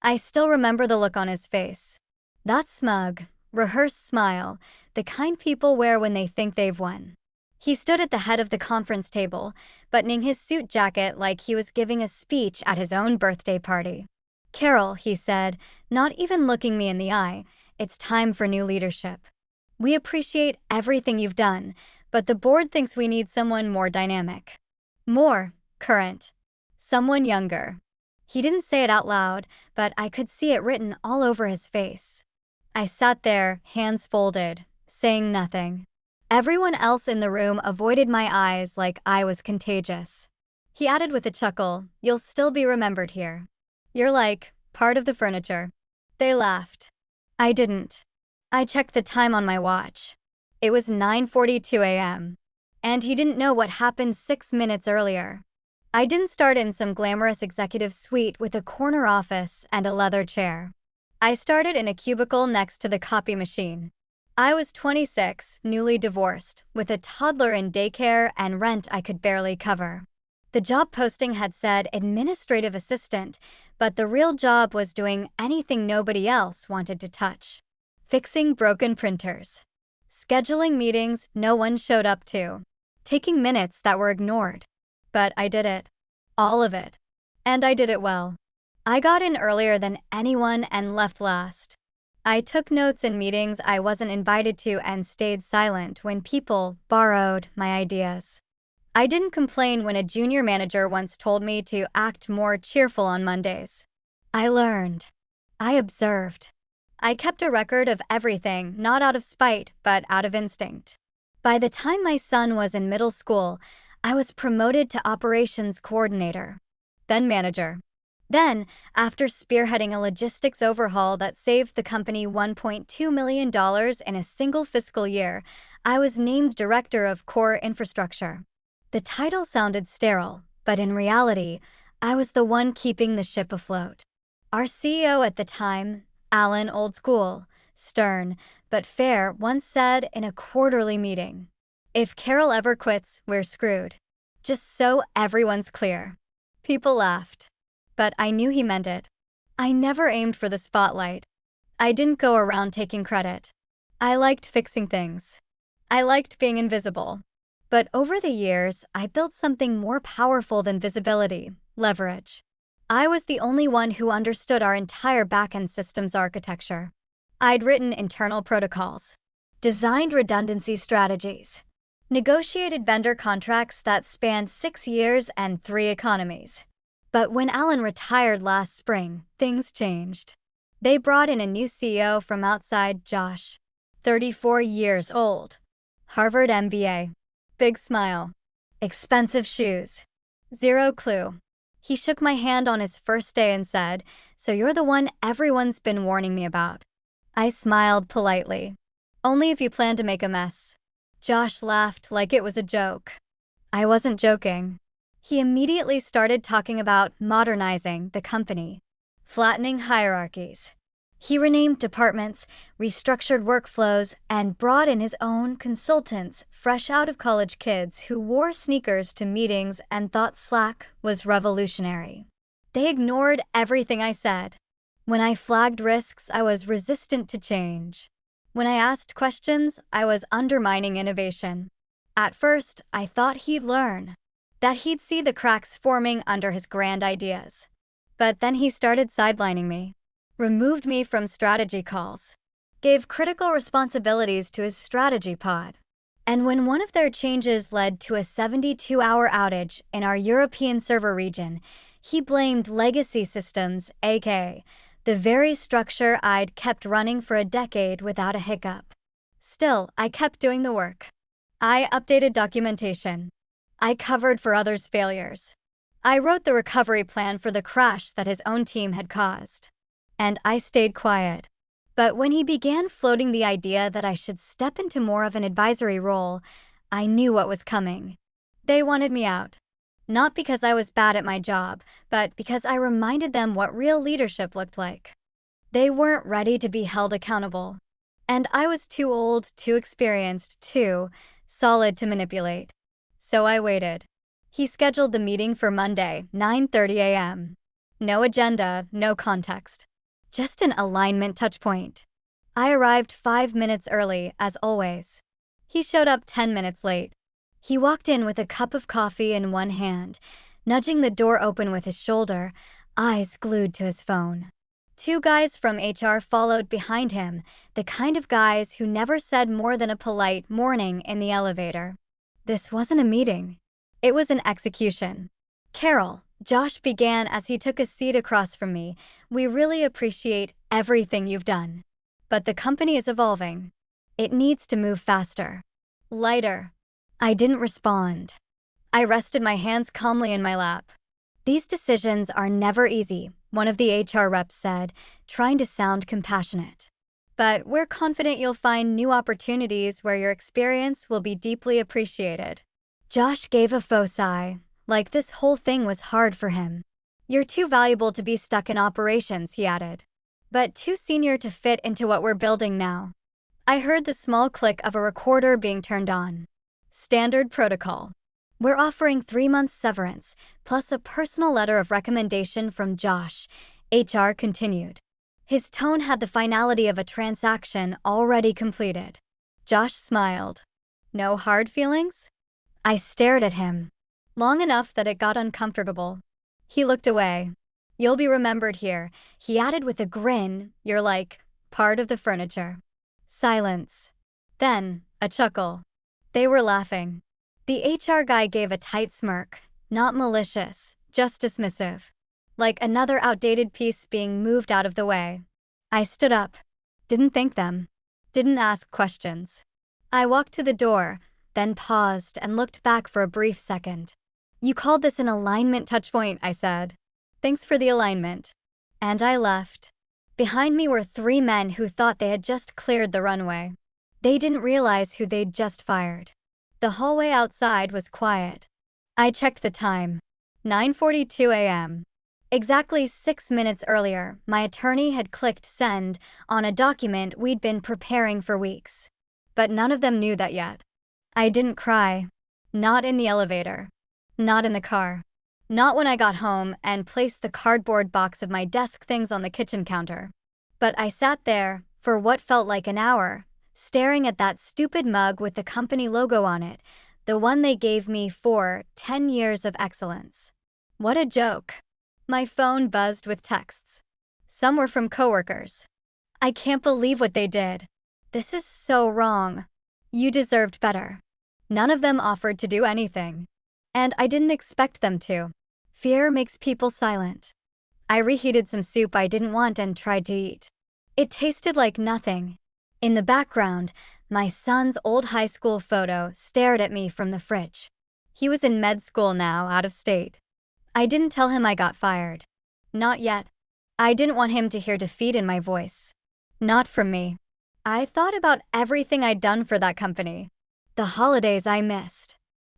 I still remember the look on his face. That smug, rehearsed smile, the kind people wear when they think they've won. He stood at the head of the conference table, buttoning his suit jacket like he was giving a speech at his own birthday party. "Carol," he said, not even looking me in the eye, "it's time for new leadership. We appreciate everything you've done, but the board thinks we need someone more dynamic. More current. Someone younger." He didn't say it out loud, but I could see it written all over his face. I sat there, hands folded, saying nothing. Everyone else in the room avoided my eyes like I was contagious. He added with a chuckle, "You'll still be remembered here. You're like part of the furniture." They laughed. I didn't. I checked the time on my watch. It was 9:42 a.m. And he didn't know what happened 6 minutes earlier. I didn't start in some glamorous executive suite with a corner office and a leather chair. I started in a cubicle next to the copy machine. I was 26, newly divorced, with a toddler in daycare and rent I could barely cover. The job posting had said administrative assistant, but the real job was doing anything nobody else wanted to touch. Fixing broken printers. Scheduling meetings no one showed up to. Taking minutes that were ignored. But I did it. All of it. And I did it well. I got in earlier than anyone and left last. I took notes in meetings I wasn't invited to and stayed silent when people borrowed my ideas. I didn't complain when a junior manager once told me to act more cheerful on Mondays. I learned. I observed. I kept a record of everything, not out of spite, but out of instinct. By the time my son was in middle school, I was promoted to operations coordinator, then manager. Then, after spearheading a logistics overhaul that saved the company $1.2 million in a single fiscal year, I was named Director of Core Infrastructure. The title sounded sterile, but in reality, I was the one keeping the ship afloat. Our CEO at the time, Alan Old School, stern but fair, once said in a quarterly meeting, "If Carol ever quits, we're screwed." Just so everyone's clear. People laughed. But I knew he meant it. I never aimed for the spotlight. I didn't go around taking credit. I liked fixing things. I liked being invisible. But over the years, I built something more powerful than visibility: leverage. I was the only one who understood our entire backend systems architecture. I'd written internal protocols, designed redundancy strategies, negotiated vendor contracts that spanned 6 years and 3 economies. But when Alan retired last spring, things changed. They brought in a new CEO from outside, Josh, 34 years old. Harvard MBA. Big smile. Expensive shoes. Zero clue. He shook my hand on his first day and said, "So you're the one everyone's been warning me about." I smiled politely. "Only if you plan to make a mess." Josh laughed like it was a joke. I wasn't joking. He immediately started talking about modernizing the company, flattening hierarchies. He renamed departments, restructured workflows, and brought in his own consultants, fresh out of college kids who wore sneakers to meetings and thought Slack was revolutionary. They ignored everything I said. When I flagged risks, I was resistant to change. When I asked questions, I was undermining innovation. At first, I thought he'd learn, that he'd see the cracks forming under his grand ideas. But then he started sidelining me, removed me from strategy calls, gave critical responsibilities to his strategy pod. And when one of their changes led to a 72-hour outage in our European server region, he blamed legacy systems, aka the very structure I'd kept running for a decade without a hiccup. Still, I kept doing the work. I updated documentation. I covered for others' failures. I wrote the recovery plan for the crash that his own team had caused. And I stayed quiet. But when he began floating the idea that I should step into more of an advisory role, I knew what was coming. They wanted me out. Not because I was bad at my job, but because I reminded them what real leadership looked like. They weren't ready to be held accountable. And I was too old, too experienced, too solid to manipulate. So I waited. He scheduled the meeting for Monday, 9:30 a.m. No agenda, no context. Just an alignment touchpoint. I arrived 5 minutes early, as always. He showed up 10 minutes late. He walked in with a cup of coffee in one hand, nudging the door open with his shoulder, eyes glued to his phone. Two guys from HR followed behind him, the kind of guys who never said more than a polite morning in the elevator. This wasn't a meeting. It was an execution. "Carol," Josh began as he took a seat across from me, "we really appreciate everything you've done. But the company is evolving. It needs to move faster. Lighter." I didn't respond. I rested my hands calmly in my lap. "These decisions are never easy," one of the HR reps said, trying to sound compassionate. "But we're confident you'll find new opportunities where your experience will be deeply appreciated." Josh gave a faux sigh, like this whole thing was hard for him. "You're too valuable to be stuck in operations," he added, "but too senior to fit into what we're building now." I heard the small click of a recorder being turned on. Standard protocol. "We're offering 3 months severance, plus a personal letter of recommendation from Josh," HR continued. His tone had the finality of a transaction already completed. Josh smiled. "No hard feelings?" I stared at him. Long enough that it got uncomfortable. He looked away. "You'll be remembered here," he added with a grin. "You're like part of the furniture." Silence. Then, a chuckle. They were laughing. The HR guy gave a tight smirk, not malicious, just dismissive. Like another outdated piece being moved out of the way. I stood up. Didn't thank them. Didn't ask questions. I walked to the door, then paused and looked back for a brief second. "You called this an alignment touchpoint," I said. "Thanks for the alignment." And I left. Behind me were 3 men who thought they had just cleared the runway. They didn't realize who they'd just fired. The hallway outside was quiet. I checked the time. 9:42 a.m. Exactly 6 minutes earlier, my attorney had clicked send on a document we'd been preparing for weeks. But none of them knew that yet. I didn't cry. Not in the elevator. Not in the car. Not when I got home and placed the cardboard box of my desk things on the kitchen counter. But I sat there, for what felt like an hour, staring at that stupid mug with the company logo on it, the one they gave me for 10 years of excellence. What a joke. My phone buzzed with texts. Some were from coworkers. "I can't believe what they did. This is so wrong. You deserved better." None of them offered to do anything. And I didn't expect them to. Fear makes people silent. I reheated some soup I didn't want and tried to eat. It tasted like nothing. In the background, my son's old high school photo stared at me from the fridge. He was in med school now, out of state. I didn't tell him I got fired. Not yet. I didn't want him to hear defeat in my voice. Not from me. I thought about everything I'd done for that company. The holidays I missed.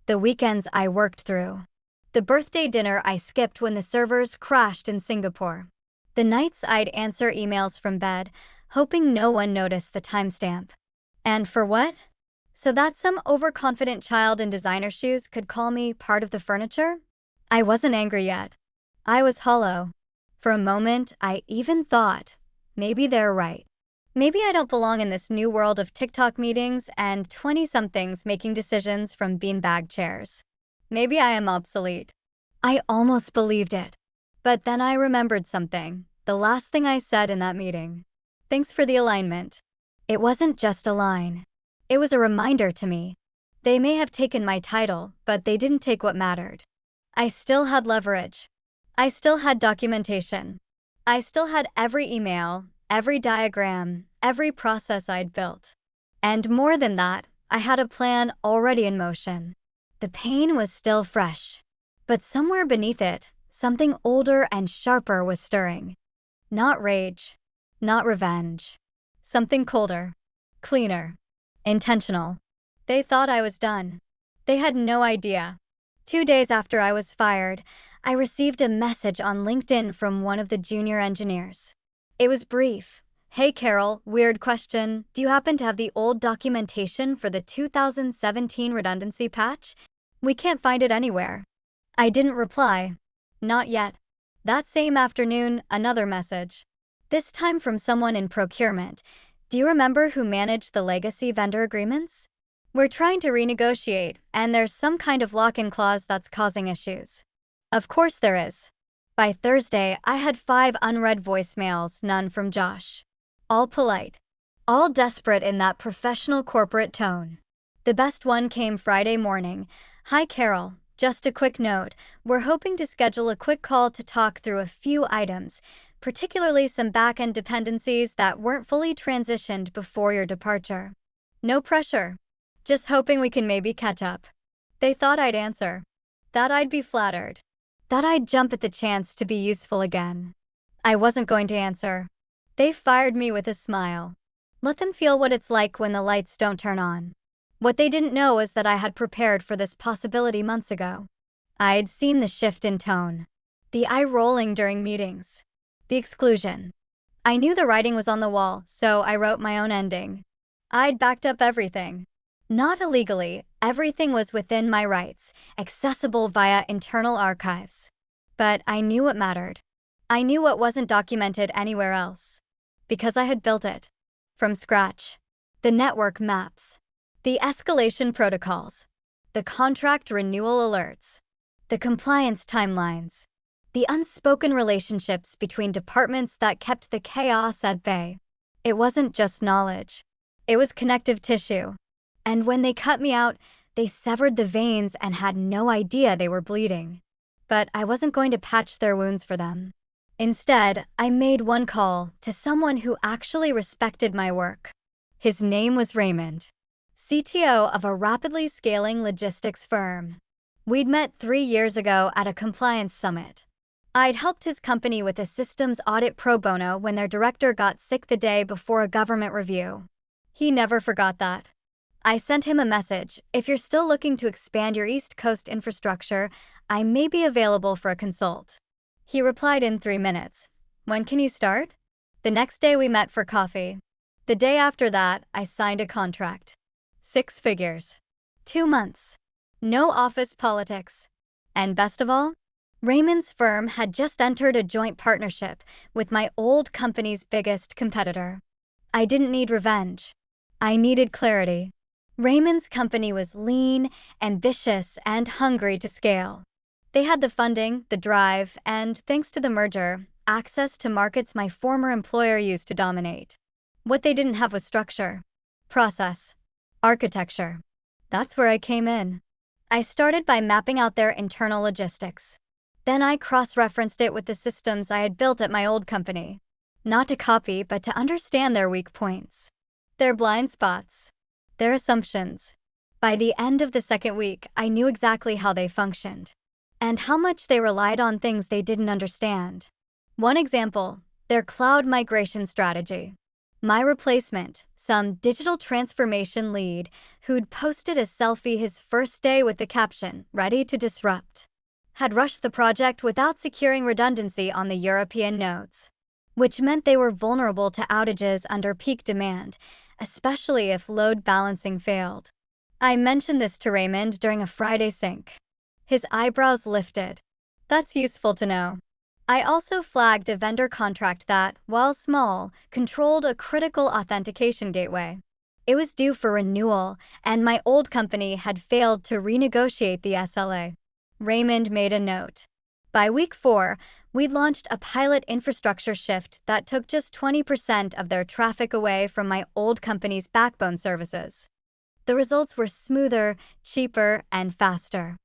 The weekends I worked through. The birthday dinner I skipped when the servers crashed in Singapore. The nights I'd answer emails from bed, hoping no one noticed the timestamp. And for what? So that some overconfident child in designer shoes could call me part of the furniture? I wasn't angry yet. I was hollow. For a moment, I even thought, maybe they're right. Maybe I don't belong in this new world of TikTok meetings and 20-somethings making decisions from beanbag chairs. Maybe I am obsolete. I almost believed it. But then I remembered something, the last thing I said in that meeting. "Thanks for the alignment." It wasn't just a line. It was a reminder to me. They may have taken my title, but they didn't take what mattered. I still had leverage. I still had documentation. I still had every email, every diagram, every process I'd built. And more than that, I had a plan already in motion. The pain was still fresh. But somewhere beneath it, something older and sharper was stirring. Not rage. Not revenge. Something colder. Cleaner. Intentional. They thought I was done. They had no idea. 2 days after I was fired, I received a message on LinkedIn from one of the junior engineers. It was brief. "Hey Carol, weird question. Do you happen to have the old documentation for the 2017 redundancy patch? We can't find it anywhere." I didn't reply. Not yet. That same afternoon, another message. This time from someone in procurement. Do you remember who managed the legacy vendor agreements? We're trying to renegotiate, and there's some kind of lock-in clause that's causing issues. Of course there is. By Thursday, I had 5 unread voicemails, none from Josh. All polite. All desperate in that professional corporate tone. The best one came Friday morning. Hi Carol, just a quick note. We're hoping to schedule a quick call to talk through a few items, particularly some back-end dependencies that weren't fully transitioned before your departure. No pressure. Just hoping we can maybe catch up. They thought I'd answer. That I'd be flattered. That I'd jump at the chance to be useful again. I wasn't going to answer. They fired me with a smile. Let them feel what it's like when the lights don't turn on. What they didn't know is that I had prepared for this possibility months ago. I'd seen the shift in tone. The eye rolling during meetings. The exclusion. I knew the writing was on the wall, so I wrote my own ending. I'd backed up everything. Not illegally, everything was within my rights, accessible via internal archives. But I knew what mattered. I knew what wasn't documented anywhere else. Because I had built it. From scratch. The network maps. The escalation protocols. The contract renewal alerts. The compliance timelines. The unspoken relationships between departments that kept the chaos at bay. It wasn't just knowledge. It was connective tissue. And when they cut me out, they severed the veins and had no idea they were bleeding. But I wasn't going to patch their wounds for them. Instead, I made one call to someone who actually respected my work. His name was Raymond, CTO of a rapidly scaling logistics firm. We'd met 3 years ago at a compliance summit. I'd helped his company with a systems audit pro bono when their director got sick the day before a government review. He never forgot that. I sent him a message. If you're still looking to expand your East Coast infrastructure, I may be available for a consult. He replied in 3 minutes. When can you start? The next day we met for coffee. The day after that, I signed a contract. 6 figures. 2 months. No office politics. And best of all, Raymond's firm had just entered a joint partnership with my old company's biggest competitor. I didn't need revenge. I needed clarity. Raymond's company was lean, ambitious, and hungry to scale. They had the funding, the drive, and, thanks to the merger, access to markets my former employer used to dominate. What they didn't have was structure, process, architecture. That's where I came in. I started by mapping out their internal logistics. Then I cross-referenced it with the systems I had built at my old company. Not to copy, but to understand their weak points. Their blind spots. Their assumptions. By the end of the 2nd week, I knew exactly how they functioned. And how much they relied on things they didn't understand. One example, their cloud migration strategy. My replacement, some digital transformation lead who'd posted a selfie his first day with the caption, "Ready to disrupt," had rushed the project without securing redundancy on the European nodes, which meant they were vulnerable to outages under peak demand, especially if load balancing failed. I mentioned this to Raymond during a Friday sync. His eyebrows lifted. That's useful to know. I also flagged a vendor contract that, while small, controlled a critical authentication gateway. It was due for renewal, and my old company had failed to renegotiate the SLA. Raymond made a note. By week 4, we'd launched a pilot infrastructure shift that took just 20% of their traffic away from my old company's backbone services. The results were smoother, cheaper, and faster.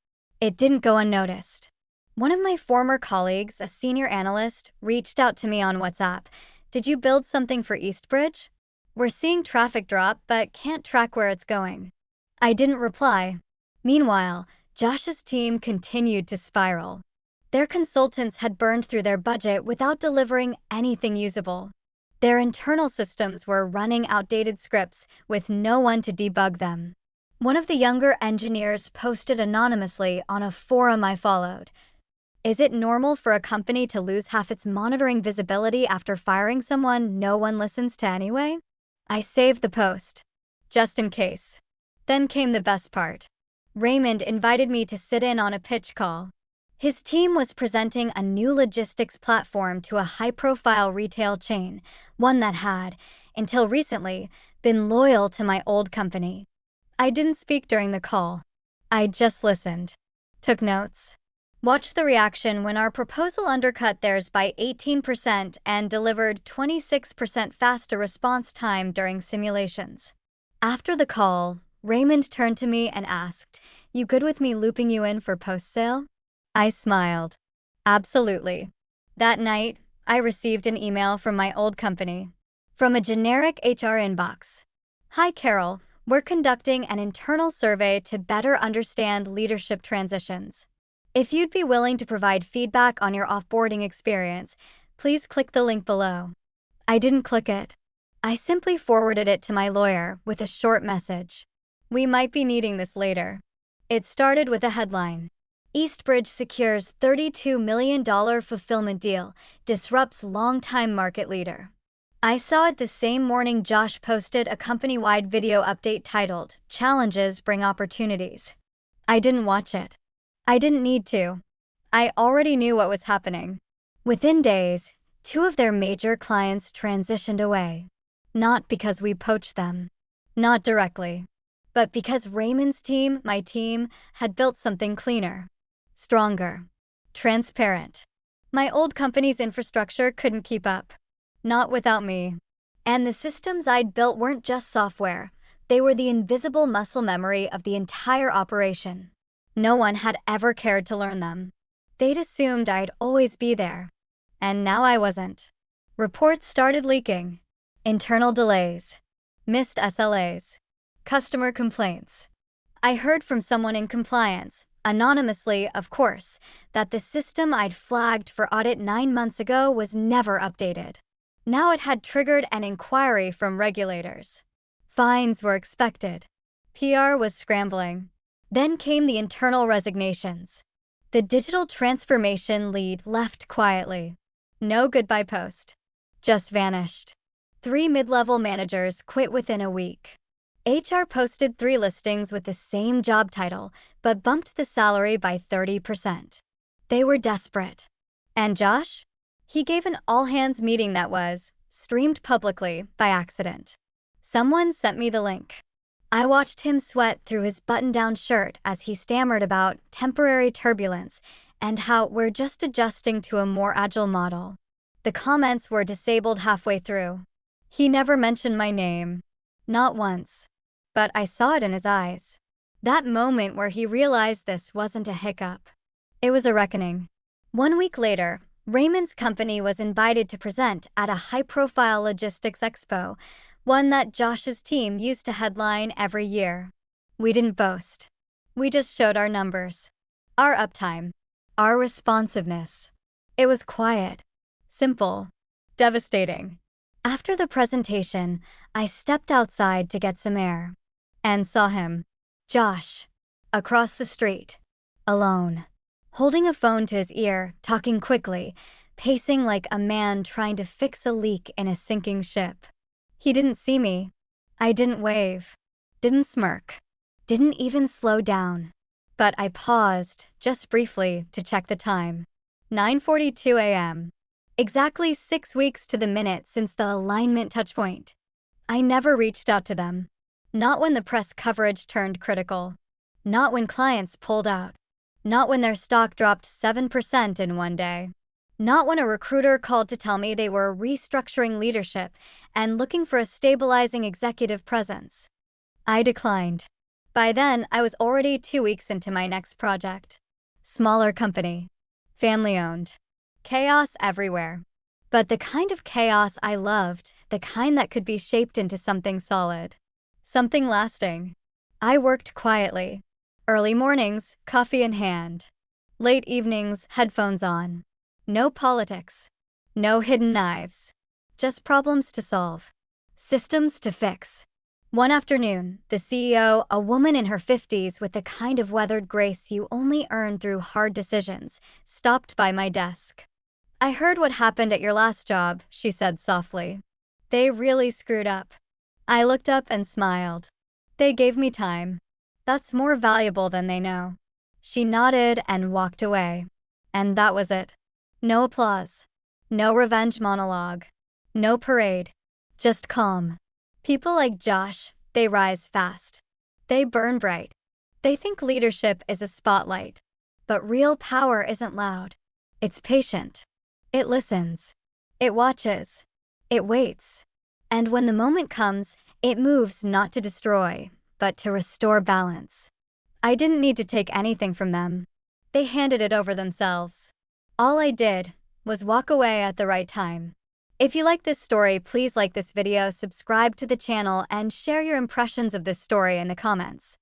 It didn't go unnoticed. One of my former colleagues, a senior analyst, reached out to me on WhatsApp. "Did you build something for Eastbridge? We're seeing traffic drop, but can't track where it's going." I didn't reply. Meanwhile, Josh's team continued to spiral. Their consultants had burned through their budget without delivering anything usable. Their internal systems were running outdated scripts with no one to debug them. One of the younger engineers posted anonymously on a forum I followed. "Is it normal for a company to lose half its monitoring visibility after firing someone no one listens to anyway?" I saved the post, just in case. Then came the best part. Raymond invited me to sit in on a pitch call. His team was presenting a new logistics platform to a high-profile retail chain, one that had, until recently, been loyal to my old company. I didn't speak during the call. I just listened, took notes, watched the reaction when our proposal undercut theirs by 18% and delivered 26% faster response time during simulations. After the call, Raymond turned to me and asked, "You good with me looping you in for post-sale?" I smiled. Absolutely. That night, I received an email from my old company. From a generic HR inbox. "Hi Carol, we're conducting an internal survey to better understand leadership transitions. If you'd be willing to provide feedback on your offboarding experience, please click the link below." I didn't click it. I simply forwarded it to my lawyer with a short message. "We might be needing this later." It started with a headline. "Eastbridge secures $32 million fulfillment deal, disrupts longtime market leader." I saw it the same morning Josh posted a company-wide video update titled, "Challenges Bring Opportunities." I didn't watch it. I didn't need to. I already knew what was happening. Within days, 2 of their major clients transitioned away. Not because we poached them. Not directly. But because Raymond's team, my team, had built something cleaner. Stronger. Transparent. My old company's infrastructure couldn't keep up. Not without me. And the systems I'd built weren't just software. They were the invisible muscle memory of the entire operation. No one had ever cared to learn them. They'd assumed I'd always be there. And now I wasn't. Reports started leaking. Internal delays. Missed SLAs. Customer complaints. I heard from someone in compliance, anonymously, of course, that the system I'd flagged for audit 9 months ago was never updated. Now it had triggered an inquiry from regulators. Fines were expected. PR was scrambling. Then came the internal resignations. The digital transformation lead left quietly. No goodbye post. Just vanished. 3 mid-level managers quit within a week. HR posted 3 listings with the same job title, but bumped the salary by 30%. They were desperate. And Josh? He gave an all-hands meeting that was streamed publicly by accident. Someone sent me the link. I watched him sweat through his button-down shirt as he stammered about temporary turbulence and how we're just adjusting to a more agile model. The comments were disabled halfway through. He never mentioned my name. Not once. But I saw it in his eyes. That moment where he realized this wasn't a hiccup. It was a reckoning. 1 week later, Raymond's company was invited to present at a high-profile logistics expo, one that Josh's team used to headline every year. We didn't boast. We just showed our numbers. Our uptime. Our responsiveness. It was quiet. Simple. Devastating. After the presentation, I stepped outside to get some air. And saw him. Josh. Across the street. Alone. Holding a phone to his ear, talking quickly, pacing like a man trying to fix a leak in a sinking ship. He didn't see me. I didn't wave. Didn't smirk. Didn't even slow down. But I paused, just briefly, to check the time. 9:42 a.m. Exactly 6 weeks to the minute since the alignment touchpoint. I never reached out to them. Not when the press coverage turned critical. Not when clients pulled out. Not when their stock dropped 7% in one day. Not when a recruiter called to tell me they were restructuring leadership and looking for a stabilizing executive presence. I declined. By then, I was already 2 weeks into my next project. Smaller company. Family-owned. Chaos everywhere. But the kind of chaos I loved, the kind that could be shaped into something solid. Something lasting. I worked quietly. Early mornings, coffee in hand. Late evenings, headphones on. No politics. No hidden knives. Just problems to solve. Systems to fix. One afternoon, the CEO, a woman in her 50s with the kind of weathered grace you only earn through hard decisions, stopped by my desk. "I heard what happened at your last job," she said softly. "They really screwed up." I looked up and smiled. "They gave me time. That's more valuable than they know." She nodded and walked away. And that was it. No applause. No revenge monologue. No parade. Just calm. People like Josh, they rise fast. They burn bright. They think leadership is a spotlight. But real power isn't loud. It's patient. It listens. It watches. It waits. And when the moment comes, it moves not to destroy, but to restore balance. I didn't need to take anything from them. They handed it over themselves. All I did was walk away at the right time. If you like this story, please like this video, subscribe to the channel, and share your impressions of this story in the comments.